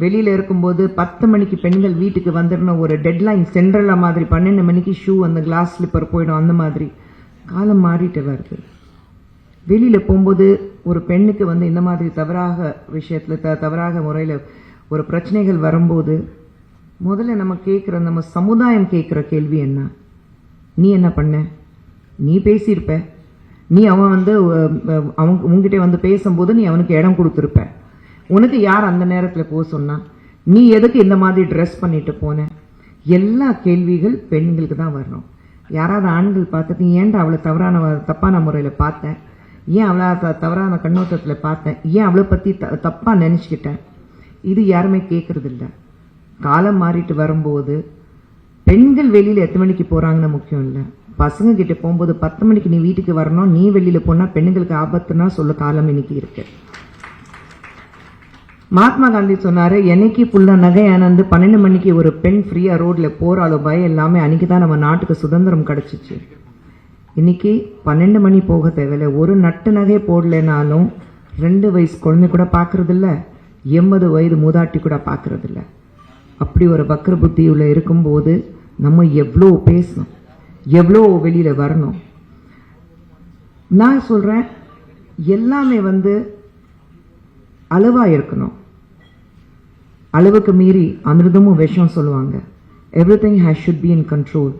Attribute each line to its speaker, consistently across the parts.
Speaker 1: வெளியில இருக்கும்போது 10 மணிக்கு பெண்கள் வீட்டுக்கு வந்துடணும், ஒரு டெட்லைன் சென்ட்ரலா மாதிரி 12 மணிக்கு ஷூ அந்த கிளாஸ் ஸ்லிப்பர் போயிடும். அந்த மாதிரி காலம் மாறிட்டு வருது. வெளியில போகும்போது ஒரு பெண்ணுக்கு இந்த மாதிரி தவறாக முறையில் ஒரு பிரச்சனைகள் வரும்போது முதல்ல நம்ம சமுதாயம் கேட்கிற கேள்வி என்ன? நீ என்ன பண்ண? நீ பேசியிருப்ப, நீ அவன் உங்ககிட்ட பேசும்போது நீ அவனுக்கு இடம் கொடுத்துருப்ப, உனக்கு யார் அந்த நேரத்தில் போக சொன்னா? நீ எதுக்கு இந்த மாதிரி ட்ரெஸ் பண்ணிட்டு போன? எல்லா கேள்விகள் பெண்களுக்கு தான் வரணும். யாராவது ஆண்கள் பார்த்துட்டு ஏன்டா அவளை தப்பான முறையில் பார்த்தேன், ஏன் அவளை தவறான கண்ணோட்டத்தில் பார்த்தேன், ஏன் அவளை பற்றி தப்பாக நினச்சிக்கிட்டேன், இது யாருமே கேட்கறது இல்லை. காலம் மாறிட்டு வரும்போது பெண்கள் வெளியில் எத்தனை மணிக்கு போகிறாங்கன்னு முக்கியம் இல்லை. பசங்க கிட்ட போகும்போது 10 மணிக்கு நீ வீட்டுக்கு வரணும், நீ வெளியில் போனால் பெண்களுக்கு ஆபத்துன்னா சொல்ல காலம் இன்னைக்கு இருக்கு. மகாத்மா காந்தி சொன்னாரு, என்னைக்கு ஃபுல்லா நகை ஆனந்து 12 மணிக்கு ஒரு பெண் ஃப்ரீயா ரோட்ல போறாளோ பயம் எல்லாமே, அன்னைக்கு தான் நம்ம நாட்டுக்கு சுதந்திரம் கிடைச்சிச்சு. இன்னைக்கு 12 மணி போக தேவையில்லை. ஒரு நட்டு நகை போடலனாலும் 2 வயசு குழந்தை கூட பாக்குறது இல்ல, 80 வயது மூதாட்டி கூட பாக்குறது இல்ல. அப்படி ஒரு வக்ர புத்தியுள்ள இருக்கும்போது நம்ம எவ்வளோ பேசணும், எவ்வளோ வெளியில வரணும். நான் சொல்றேன், எல்லாமே அளவா இருக்கணும். அளவுக்கு மீறி அமிர்தமும் விஷம் சொல்லுவாங்க. Everything should be in control.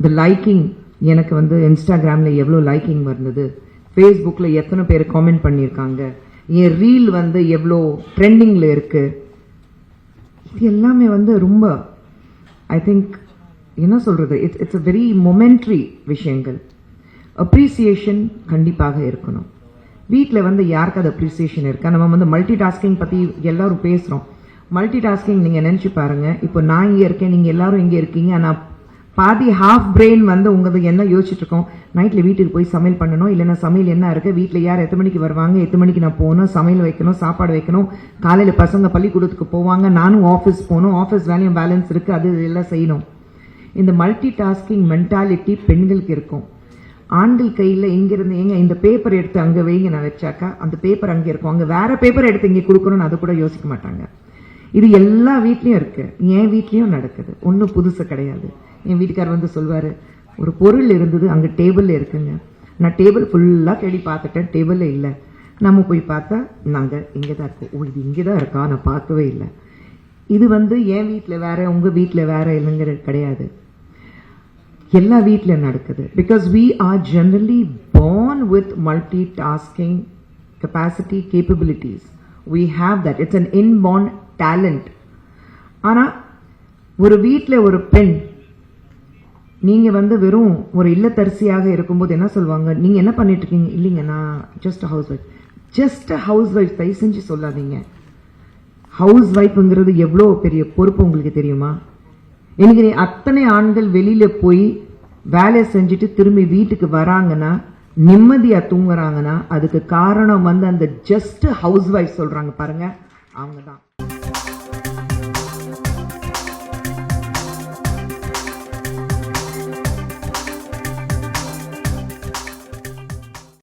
Speaker 1: The liking, எனக்கு இன்ஸ்டாகிராம்ல எவ்வளோ லைக்கிங் வந்தது, ஃபேஸ்புக்ல எத்தனை பேர் காமெண்ட் பண்ணியிருக்காங்க, என் ரீல் எவ்வளோ ட்ரெண்டிங்ல இருக்கு, இது எல்லாமே ரொம்ப ஐ திங்க் என்ன சொல்றது, இட்ஸ் அ வெரி மொமெண்ட்ரி விஷயங்கள். அப்ரிசியேஷன் கண்டிப்பாக இருக்கணும். வீட்டில் யாருக்கு அது அப்ரிசியேஷன் இருக்கா? நம்ம மல்டி டாஸ்கிங் பற்றி எல்லாரும் பேசுகிறோம். மல்டி டாஸ்கிங் நீங்கள் நினச்சி பாருங்க. இப்போ நான் இங்கே இருக்கேன், நீங்கள் எல்லாரும் இங்கே இருக்கீங்க, ஆனால் பாதி ஹாஃப் பிரெயின் உங்களுக்கு என்ன யோசிச்சுட்டு இருக்கோம், நைட்டில் வீட்டுக்கு போய் சமையல் பண்ணணும், இல்லைன்னா சமையல் என்ன இருக்குது, வீட்டில் யார் எத்தனை மணிக்கு வருவாங்க, எத்தனை மணிக்கு நான் போகணும், சமையல் வைக்கணும், சாப்பாடு வைக்கணும், காலையில் பசங்க பள்ளிக்கூடத்துக்கு போவாங்க, நானும் ஆஃபீஸ் போகணும், ஆஃபீஸ் வேலையும் பேலன்ஸ் இருக்குது, அது எல்லாம் செய்யணும். இந்த மல்டி டாஸ்கிங் மென்டாலிட்டி பெண்களுக்கு இருக்கும். ஆண்கள் கையில் இங்கிருந்து எங்க இந்த பேப்பர் எடுத்து அங்கே வைங்க நான் வச்சாக்கா அந்த பேப்பர் அங்கே இருக்கும், அங்கே வேற பேப்பர் எடுத்து இங்கே கொடுக்கணும்னு அது கூட யோசிக்க மாட்டாங்க. இது எல்லா வீட்லையும் இருக்கு, என் வீட்லையும் நடக்குது, ஒன்றும் புதுசு கிடையாது. என் வீட்டுக்காரர் சொல்வாரு, ஒரு பொருள் இருந்தது அங்கே டேபிளில் இருக்குங்க, நான் டேபிள் ஃபுல்லாக தேடி பார்த்துட்டேன், டேபிளில் இல்லை. நம்ம போய் பார்த்தா நாங்கள் இங்கே தான் இருக்கோம். ஓ, இது இங்கே தான் இருக்கா, நான் பார்க்கவே இல்லை. இது என் வீட்டில் வேற, உங்கள் வீட்டில் வேற இல்லைங்கிறது கிடையாது, எல்லா வீட்டில் நடக்குது. Because we are generally born with multitasking capacity capabilities. We have that. It's an inborn talent. ஆனா ஒரு வீட்டில் ஒரு பெண் நீங்க வெறும் ஒரு இல்லத்தரசியாக இருக்கும்போது என்ன சொல்லுவாங்க, நீங்க என்ன பண்ணிட்டு இருக்கீங்க? இல்லைங்க, நான் just house wife. Just house wife தயவு செஞ்சு சொல்லாதீங்க. ஹவுஸ் ஒய்ஃப்ங்கிறது எவ்வளோ பெரிய பொறுப்பு உங்களுக்கு தெரியுமா? இன்னைக்கு அத்தனை ஆண்கள் வெளியில போய் வேலை செஞ்சுட்டு திரும்பி வீட்டுக்கு வராங்கன்னா, நிம்மதியா தூங்குறாங்கன்னா, அதுக்கு காரணம் அந்த ஜஸ்ட் ஹவுஸ் ஒய்ஃப் சொல்றாங்க பாருங்க, அவங்க தான்.